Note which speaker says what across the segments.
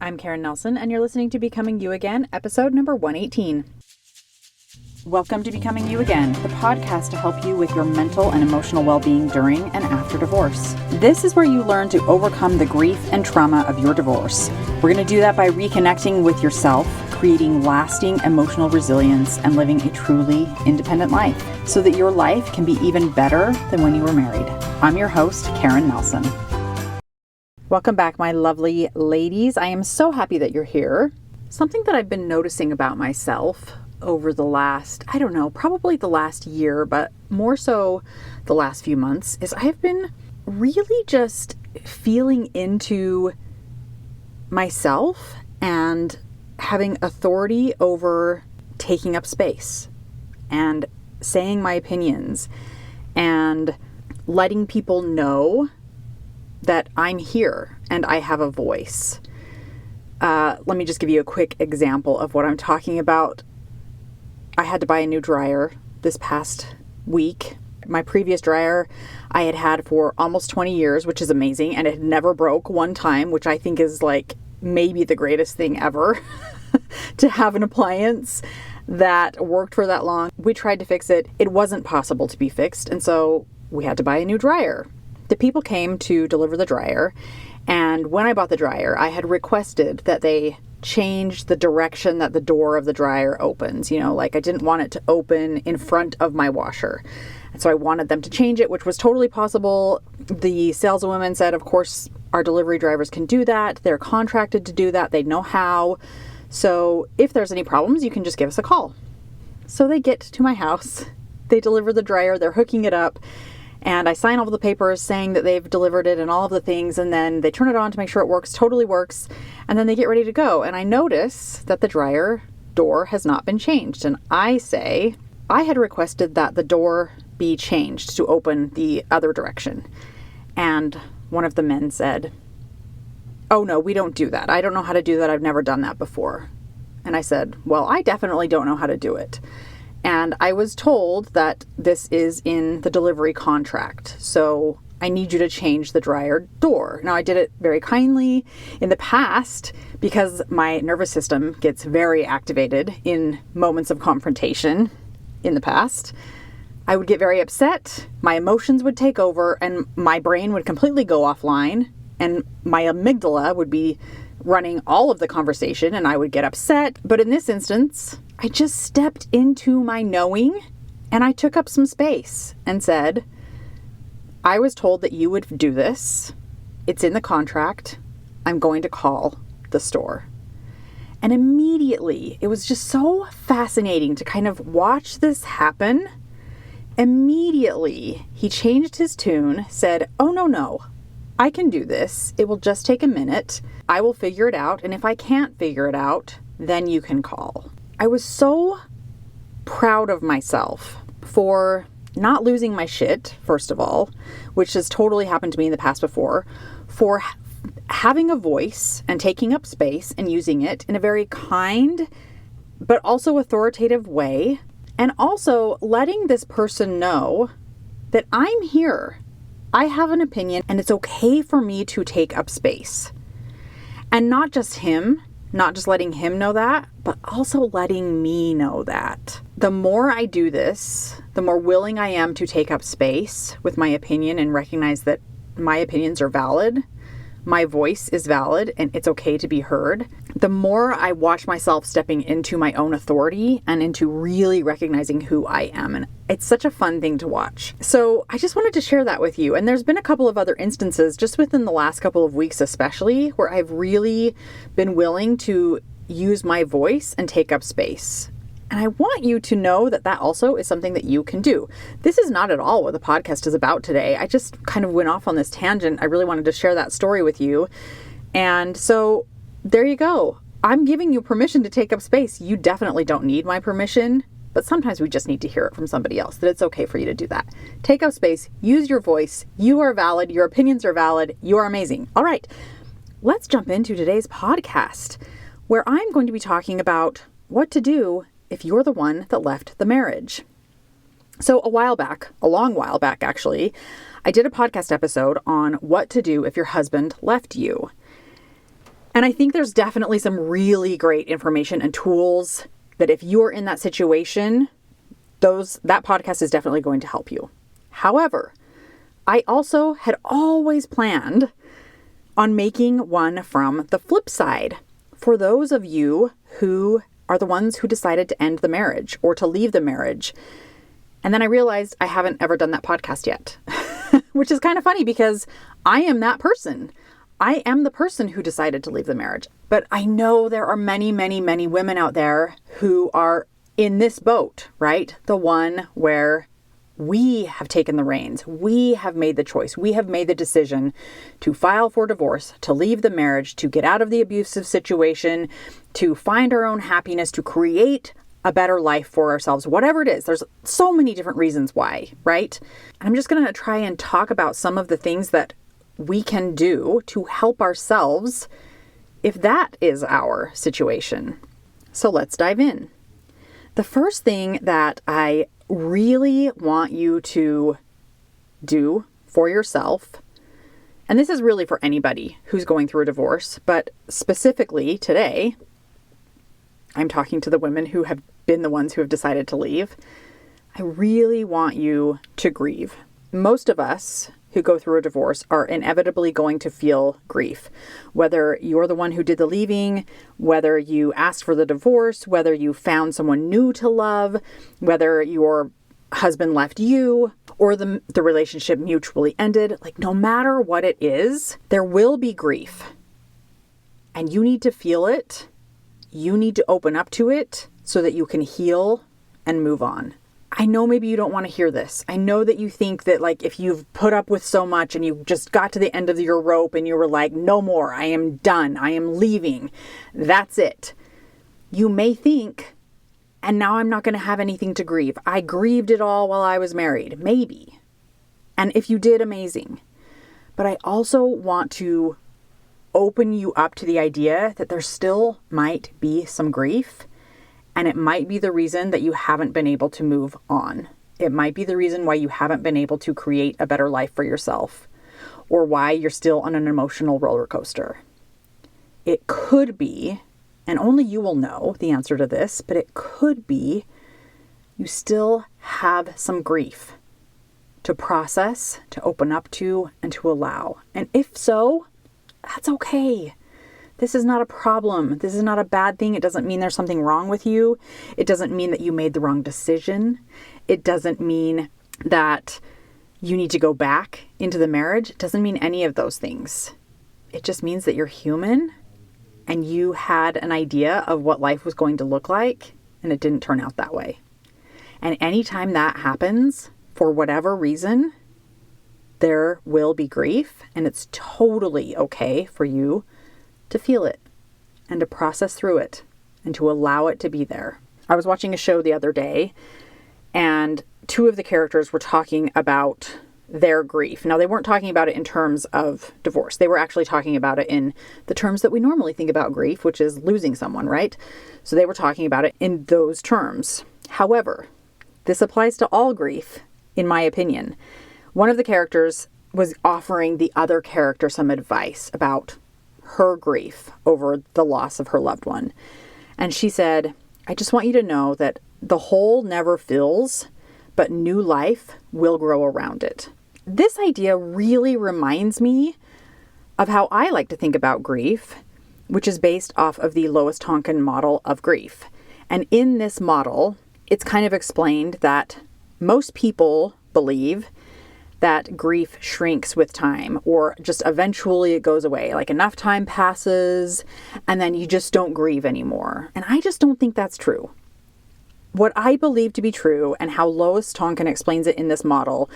Speaker 1: I'm Karen Nelson, and you're listening to Becoming You Again, episode number 118. Welcome to Becoming You Again, the podcast to help you with your mental and emotional well-being during and after divorce. This is where you learn to overcome the grief and trauma of your divorce. We're going to do that by reconnecting with yourself, creating lasting emotional resilience, and living a truly independent life so that your life can be even better than when you were married. I'm your host, Karen Nelson. Welcome back, my lovely ladies. I am so happy that you're here. Something that I've been noticing about myself over the last, probably the last year, but more so the last few months, is I've been really just feeling into myself and having authority over taking up space and saying my opinions and letting people know that I'm here and I have a voice. Let me just give you a quick example of what I'm talking about. I had to buy a new dryer this past week. My previous dryer I had had for almost 20 years, which is amazing, and it never broke one time, which I think is like maybe the greatest thing ever to have an appliance that worked for that long. We tried to fix it. It wasn't possible to be fixed, and so we had to buy a new dryer. The people came to deliver the dryer, and when I bought the dryer, I had requested that they change the direction that the door of the dryer opens. I didn't want it to open in front of my washer. And so I wanted them to change it, which was totally possible. The saleswoman said, of course, our delivery drivers can do that. They're contracted to do that. They know how. So if there's any problems, you can just give us a call. So they get to my house. They deliver the dryer. They're hooking it up. And I sign all of the papers saying that they've delivered it and all of the things. And then they turn it on to make sure it works, totally works. And then they get ready to go. And I notice that the dryer door has not been changed. And I say, I had requested that the door be changed to open the other direction. And one of the men said, oh no, we don't do that. I don't know how to do that. I've never done that before. And I said, well, I definitely don't know how to do it. And I was told that this is in the delivery contract. So I need you to change the dryer door. Now, I did it very kindly in the past because my nervous system gets very activated in moments of confrontation in the past. I would get very upset, my emotions would take over, and my brain would completely go offline, and my amygdala would be running all of the conversation, and I would get upset. But in this instance, I just stepped into my knowing, and I took up some space and said, I was told that you would do this. It's in the contract. I'm going to call the store. And immediately, it was just so fascinating to kind of watch this happen. Immediately, he changed his tune, said, oh, no, I can do this. It will just take a minute. I will figure it out. And if I can't figure it out, then you can call. I was so proud of myself for not losing my shit, first of all, which has totally happened to me in the past before, for having a voice and taking up space and using it in a very kind, but also authoritative way. And also letting this person know that I'm here. I have an opinion and it's okay for me to take up space. And not just him, not just letting him know that, but also letting me know that. The more I do this, the more willing I am to take up space with my opinion and recognize that my opinions are valid. My voice is valid and it's okay to be heard. The more I watch myself stepping into my own authority and into really recognizing who I am. And it's such a fun thing to watch. So I just wanted to share that with you. And there's been a couple of other instances just within the last couple of weeks, especially where I've really been willing to use my voice and take up space. And I want you to know that that also is something that you can do. This is not at all what the podcast is about today. I just kind of went off on this tangent. I really wanted to share that story with you. And so there you go. I'm giving you permission to take up space. You definitely don't need my permission, but sometimes we just need to hear it from somebody else that it's okay for you to do that. Take up space, use your voice. You are valid. Your opinions are valid. You are amazing. All right, let's jump into today's podcast where I'm going to be talking about what to do if you're the one that left the marriage. So a long while back actually, I did a podcast episode on what to do if your husband left you. And I think there's definitely some really great information and tools that if you're in that situation, that podcast is definitely going to help you. However, I also had always planned on making one from the flip side for those of you who are the ones who decided to end the marriage or to leave the marriage. And then I realized I haven't ever done that podcast yet, which is kind of funny because I am that person. I am the person who decided to leave the marriage. But I know there are many, many, many women out there who are in this boat, right? The one where we have taken the reins. We have made the choice. We have made the decision to file for divorce, to leave the marriage, to get out of the abusive situation, to find our own happiness, to create a better life for ourselves, whatever it is. There's so many different reasons why, right? I'm just going to try and talk about some of the things that we can do to help ourselves if that is our situation. So let's dive in. The first thing that I really want you to do for yourself, and this is really for anybody who's going through a divorce, but specifically today, I'm talking to the women who have been the ones who have decided to leave. I really want you to grieve. Most of us who go through a divorce are inevitably going to feel grief. Whether you're the one who did the leaving, whether you asked for the divorce, whether you found someone new to love, whether your husband left you, or the relationship mutually ended, like no matter what it is, there will be grief. And you need to feel it. You need to open up to it so that you can heal and move on. I know maybe you don't want to hear this. I know that you think that like if you've put up with so much and you just got to the end of your rope and you were like, no more, I am done, I am leaving, that's it. You may think, and now I'm not going to have anything to grieve. I grieved it all while I was married. Maybe. And if you did, amazing. But I also want to open you up to the idea that there still might be some grief. And it might be the reason that you haven't been able to move on. It might be the reason why you haven't been able to create a better life for yourself, or why you're still on an emotional roller coaster. It could be, and only you will know the answer to this, but it could be you still have some grief to process, to open up to, and to allow. And if so, that's okay. This is not a problem. This is not a bad thing. It doesn't mean there's something wrong with you. It doesn't mean that you made the wrong decision. It doesn't mean that you need to go back into the marriage. It doesn't mean any of those things. It just means that you're human and you had an idea of what life was going to look like and it didn't turn out that way. And anytime that happens, for whatever reason, there will be grief, and it's totally okay for you to feel it and to process through it and to allow it to be there. I was watching a show the other day and two of the characters were talking about their grief. Now, they weren't talking about it in terms of divorce. They were actually talking about it in the terms that we normally think about grief, which is losing someone, right? So they were talking about it in those terms. However, this applies to all grief, in my opinion. One of the characters was offering the other character some advice about her grief over the loss of her loved one. And she said, I just want you to know that the hole never fills, but new life will grow around it. This idea really reminds me of how I like to think about grief, which is based off of the Lois Tonkin model of grief. And in this model, it's kind of explained that most people believe that grief shrinks with time, or just eventually it goes away. Like enough time passes and then you just don't grieve anymore. And I just don't think that's true. What I believe to be true, and how Lois Tonkin explains it in this model,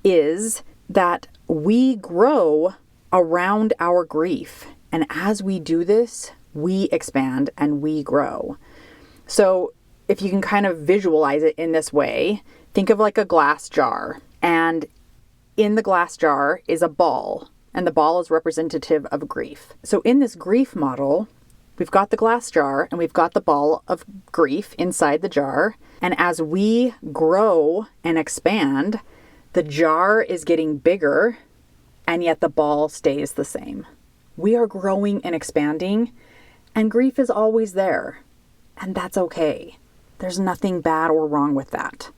Speaker 1: is that we grow around our grief. And as we do this, we expand and we grow. So if you can kind of visualize it in this way, think of like a glass jar. And in the glass jar is a ball, and the ball is representative of grief. So in this grief model, we've got the glass jar and we've got the ball of grief inside the jar. And as we grow and expand, the jar is getting bigger, and yet the ball stays the same. We are growing and expanding, and grief is always there. And that's okay. There's nothing bad or wrong with that.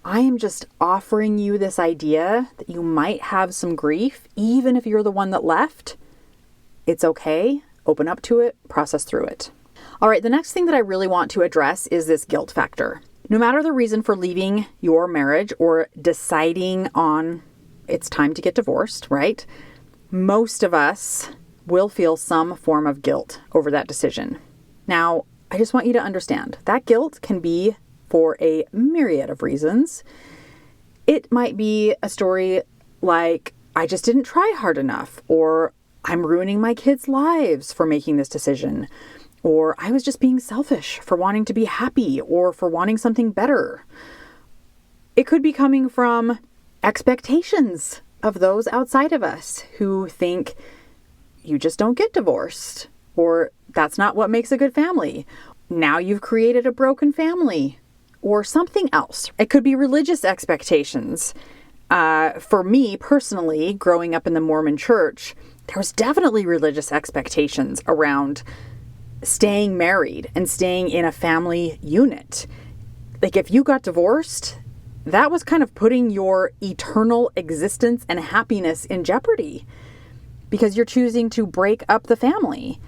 Speaker 1: I am just offering you this idea that you might have some grief, even if you're the one that left. It's okay. Open up to it, process through it. All right, the next thing that I really want to address is this guilt factor. No matter the reason for leaving your marriage or deciding on it's time to get divorced, right? Most of us will feel some form of guilt over that decision. Now, I just want you to understand that guilt can be for a myriad of reasons. It might be a story like, I just didn't try hard enough, or I'm ruining my kids' lives for making this decision, or I was just being selfish for wanting to be happy or for wanting something better. It could be coming from expectations of those outside of us who think you just don't get divorced, or that's not what makes a good family. Now you've created a broken family, or something else. It could be religious expectations. For me personally, growing up in the Mormon church, there was definitely religious expectations around staying married and staying in a family unit. Like if you got divorced, that was kind of putting your eternal existence and happiness in jeopardy because you're choosing to break up the family.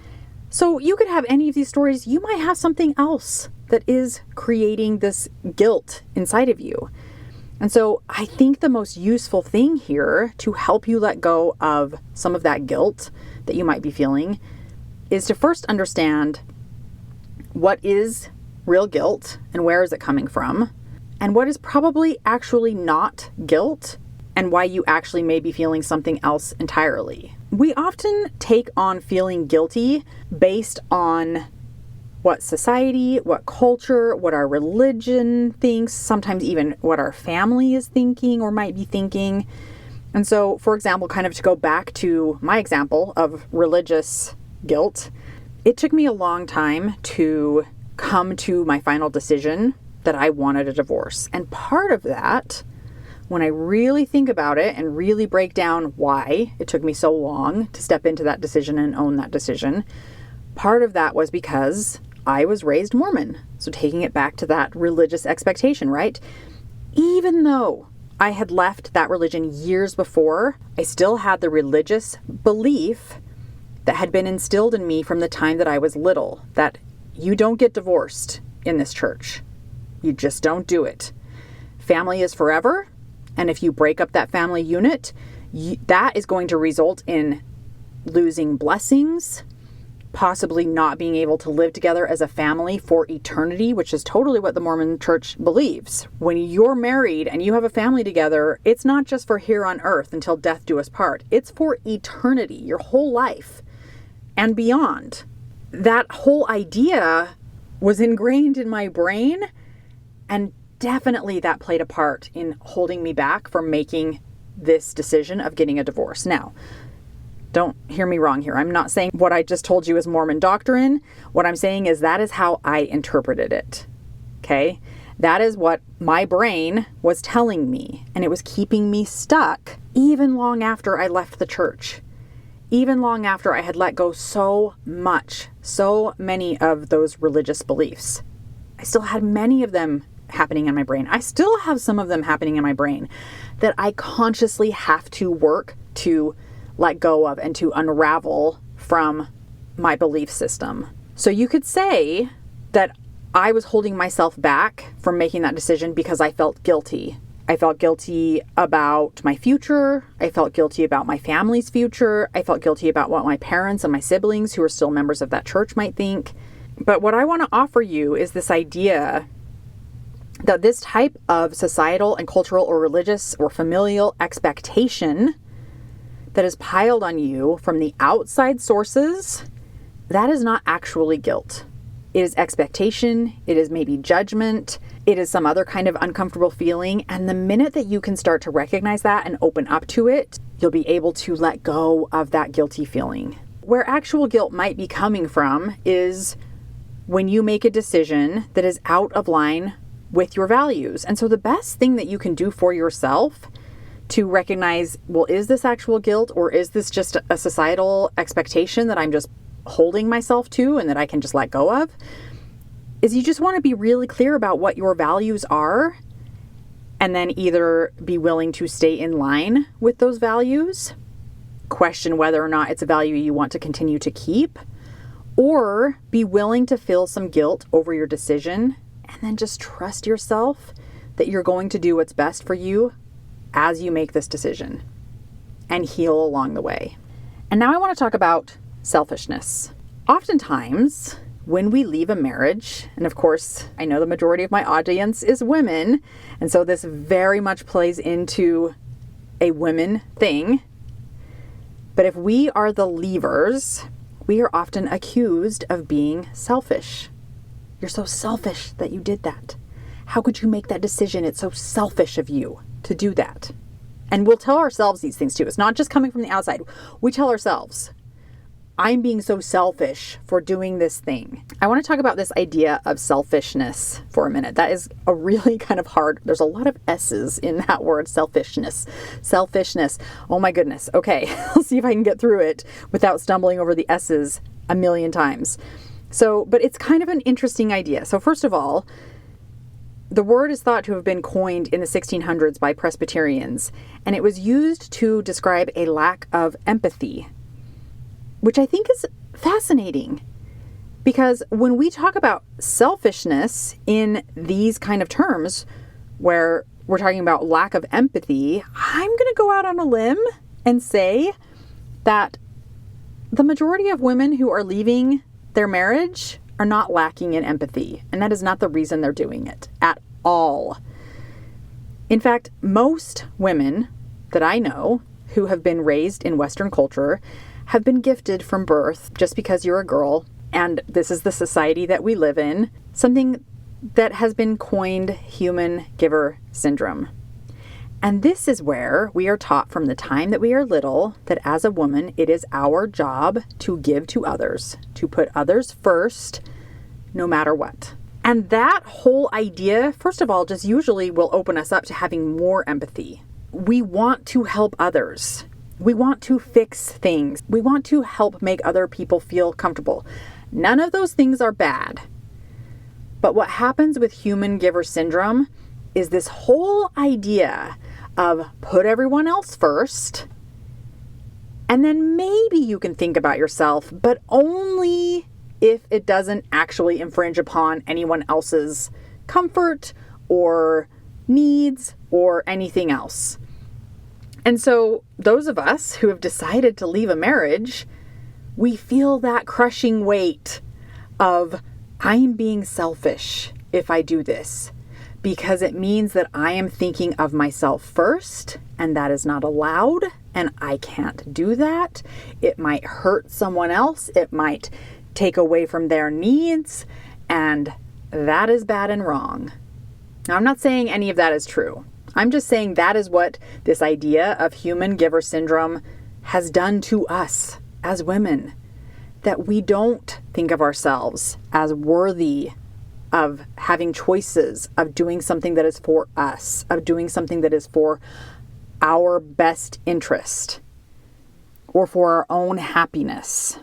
Speaker 1: So you could have any of these stories. You might have something else that is creating this guilt inside of you. And so I think the most useful thing here to help you let go of some of that guilt that you might be feeling is to first understand what is real guilt and where is it coming from, and what is probably actually not guilt and why you actually may be feeling something else entirely. We often take on feeling guilty based on what society, what culture, what our religion thinks, sometimes even what our family is thinking or might be thinking. And so, for example, kind of to go back to my example of religious guilt, it took me a long time to come to my final decision that I wanted a divorce. And part of that, when I really think about it and really break down why it took me so long to step into that decision and own that decision, part of that was because I was raised Mormon. So taking it back to that religious expectation, right? Even though I had left that religion years before, I still had the religious belief that had been instilled in me from the time that I was little, that you don't get divorced in this church. You just don't do it. Family is forever. And if you break up that family unit, that is going to result in losing blessings, possibly not being able to live together as a family for eternity, which is totally what the Mormon church believes. When you're married and you have a family together, it's not just for here on earth until death do us part. It's for eternity, your whole life and beyond. That whole idea was ingrained in my brain, and definitely that played a part in holding me back from making this decision of getting a divorce. Now, don't hear me wrong here. I'm not saying what I just told you is Mormon doctrine. What I'm saying is that is how I interpreted it. Okay? That is what my brain was telling me, and it was keeping me stuck even long after I left the church. Even long after I had let go so many of those religious beliefs. I still had many of them happening in my brain. I still have some of them happening in my brain that I consciously have to work to let go of and to unravel from my belief system. So you could say that I was holding myself back from making that decision because I felt guilty. I felt guilty about my future. I felt guilty about my family's future. I felt guilty about what my parents and my siblings, who are still members of that church, might think. But what I want to offer you is this idea that this type of societal and cultural or religious or familial expectation that is piled on you from the outside sources, that is not actually guilt. It is expectation. It is maybe judgment. It is some other kind of uncomfortable feeling. And the minute that you can start to recognize that and open up to it, you'll be able to let go of that guilty feeling. Where actual guilt might be coming from is when you make a decision that is out of line with your values. And so the best thing that you can do for yourself to recognize, well, is this actual guilt, or is this just a societal expectation that I'm just holding myself to and that I can just let go of, is you just want to be really clear about what your values are, and then either be willing to stay in line with those values, question whether or not it's a value you want to continue to keep, or be willing to feel some guilt over your decision and then just trust yourself that you're going to do what's best for you as you make this decision and heal along the way. And now I want to talk about selfishness. Oftentimes, when we leave a marriage, and of course, I know the majority of my audience is women, and so this very much plays into a women thing. But if we are the leavers, we are often accused of being selfish. You're so selfish that you did that. How could you make that decision? It's so selfish of you to do that. And we'll tell ourselves these things too. It's not just coming from the outside. We tell ourselves, I'm being so selfish for doing this thing. I want to talk about this idea of selfishness for a minute. That is a really kind of hard, there's a lot of S's in that word, selfishness. Selfishness. Oh my goodness. Okay, I'll see if I can get through it without stumbling over the S's a million times. But it's kind of an interesting idea. So first of all, the word is thought to have been coined in the 1600s by Presbyterians, and it was used to describe a lack of empathy, which I think is fascinating, because when we talk about selfishness in these kind of terms, where we're talking about lack of empathy, I'm going to go out on a limb and say that the majority of women who are leaving their marriage are not lacking in empathy, and that is not the reason they're doing it at all. In fact, most women that I know who have been raised in Western culture have been gifted from birth, just because you're a girl, and this is the society that we live in, something that has been coined human giver syndrome. And this is where we are taught from the time that we are little that as a woman, it is our job to give to others, to put others first, no matter what. And that whole idea, first of all, just usually will open us up to having more empathy. We want to help others. We want to fix things. We want to help make other people feel comfortable. None of those things are bad. But what happens with human giver syndrome is this whole idea of put everyone else first, and then maybe you can think about yourself, but only if it doesn't actually infringe upon anyone else's comfort or needs or anything else. And so those of us who have decided to leave a marriage, we feel that crushing weight of, I'm being selfish if I do this, because it means that I am thinking of myself first, and that is not allowed, and I can't do that. It might hurt someone else. It might take away from their needs, and that is bad and wrong. Now, I'm not saying any of that is true. I'm just saying that is what this idea of human giver syndrome has done to us as women, that we don't think of ourselves as worthy of having choices, of doing something that is for us, of doing something that is for our best interest or for our own happiness.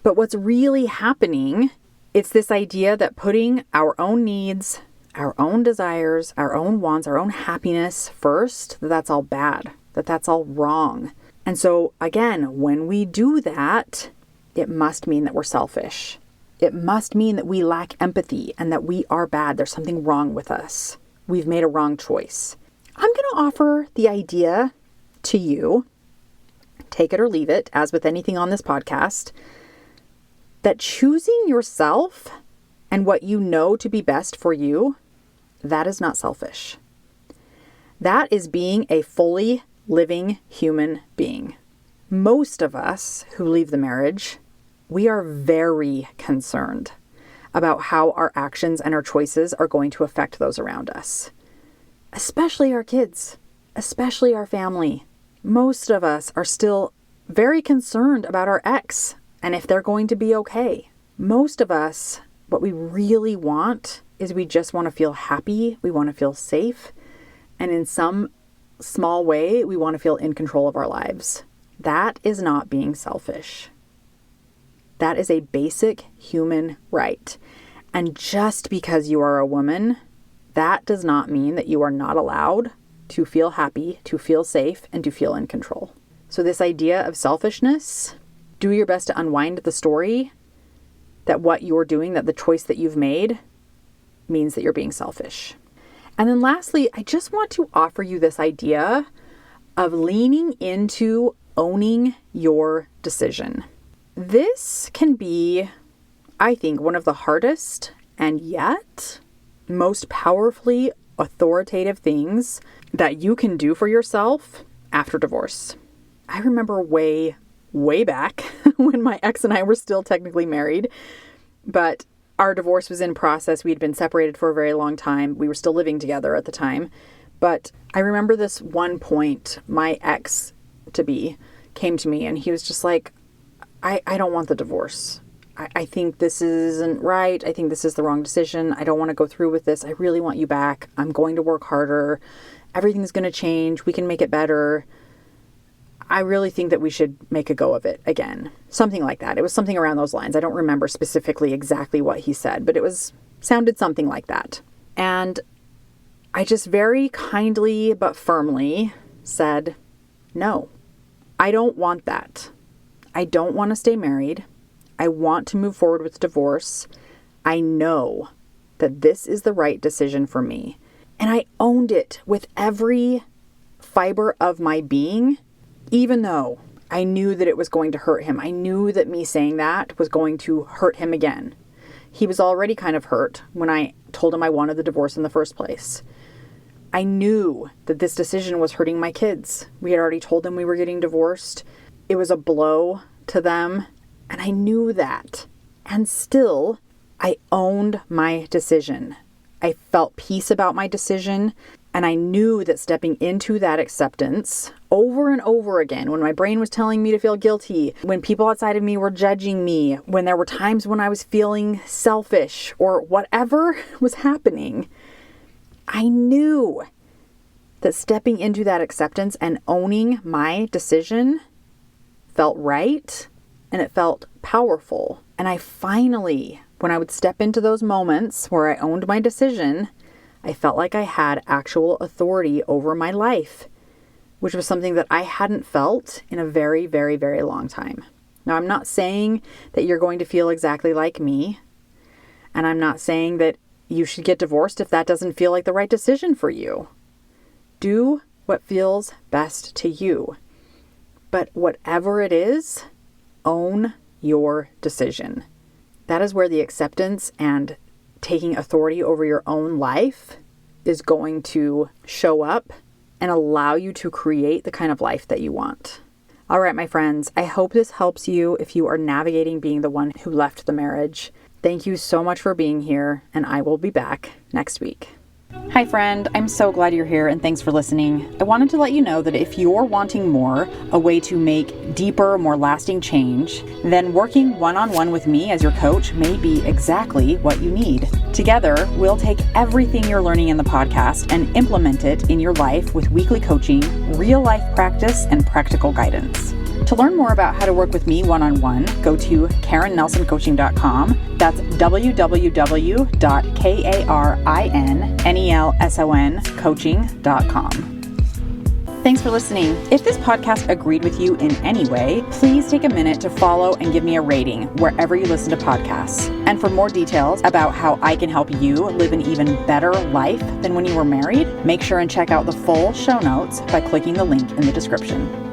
Speaker 1: But what's really happening, it's this idea that putting our own needs, our own desires, our own wants, our own happiness first, that's all bad, that's all wrong. And so again, when we do that, it must mean that we're selfish. It must mean that we lack empathy and that we are bad. There's something wrong with us. We've made a wrong choice. I'm going to offer the idea to you, take it or leave it, as with anything on this podcast, that choosing yourself and what you know to be best for you, that is not selfish. That is being a fully living human being. Most of us who leave the marriage, we are very concerned about how our actions and our choices are going to affect those around us, especially our kids, especially our family. Most of us are still very concerned about our ex and if they're going to be okay. Most of us, what we really want is we just want to feel happy, we want to feel safe, and in some small way, we want to feel in control of our lives. That is not being selfish. That is a basic human right. And just because you are a woman, that does not mean that you are not allowed to feel happy, to feel safe, and to feel in control. So this idea of selfishness, do your best to unwind the story that what you're doing, that the choice that you've made means that you're being selfish. And then lastly, I just want to offer you this idea of leaning into owning your decision. This can be, I think, one of the hardest and yet most powerfully authoritative things that you can do for yourself after divorce. I remember way back when my ex and I were still technically married, but our divorce was in process. We had been separated for a very long time. We were still living together at the time. But I remember this one point, my ex-to-be came to me and he was just like, I don't want the divorce. I think this isn't right. I think this is the wrong decision. I don't want to go through with this. I really want you back. I'm going to work harder. Everything's going to change. We can make it better. I really think that we should make a go of it again. Something like that. It was something around those lines. I don't remember specifically exactly what he said, but it sounded something like that. And I just very kindly but firmly said, no, I don't want that. I don't want to stay married. I want to move forward with divorce. I know that this is the right decision for me. And I owned it with every fiber of my being, even though I knew that it was going to hurt him. I knew that me saying that was going to hurt him again. He was already kind of hurt when I told him I wanted the divorce in the first place. I knew that this decision was hurting my kids. We had already told them we were getting divorced. It was a blow to them, and I knew that. And still, I owned my decision. I felt peace about my decision, and I knew that stepping into that acceptance over and over again, when my brain was telling me to feel guilty, when people outside of me were judging me, when there were times when I was feeling selfish or whatever was happening, I knew that stepping into that acceptance and owning my decision felt right and it felt powerful. And I finally, when I would step into those moments where I owned my decision, I felt like I had actual authority over my life, which was something that I hadn't felt in a very, very, very long time. Now, I'm not saying that you're going to feel exactly like me, and I'm not saying that you should get divorced if that doesn't feel like the right decision for you. Do what feels best to you. But whatever it is, own your decision. That is where the acceptance and taking authority over your own life is going to show up and allow you to create the kind of life that you want. All right, my friends, I hope this helps you if you are navigating being the one who left the marriage. Thank you so much for being here, and I will be back next week. Hi friend, I'm so glad you're here and thanks for listening. I wanted to let you know that if you're wanting more, a way to make deeper, more lasting change, then working one-on-one with me as your coach may be exactly what you need. Together, we'll take everything you're learning in the podcast and implement it in your life with weekly coaching, real life practice, and practical guidance. To learn more about how to work with me one-on-one, go to KarenNelsonCoaching.com. That's www.KarenNelsonCoaching.com. Thanks for listening. If this podcast agreed with you in any way, please take a minute to follow and give me a rating wherever you listen to podcasts. And for more details about how I can help you live an even better life than when you were married, make sure and check out the full show notes by clicking the link in the description.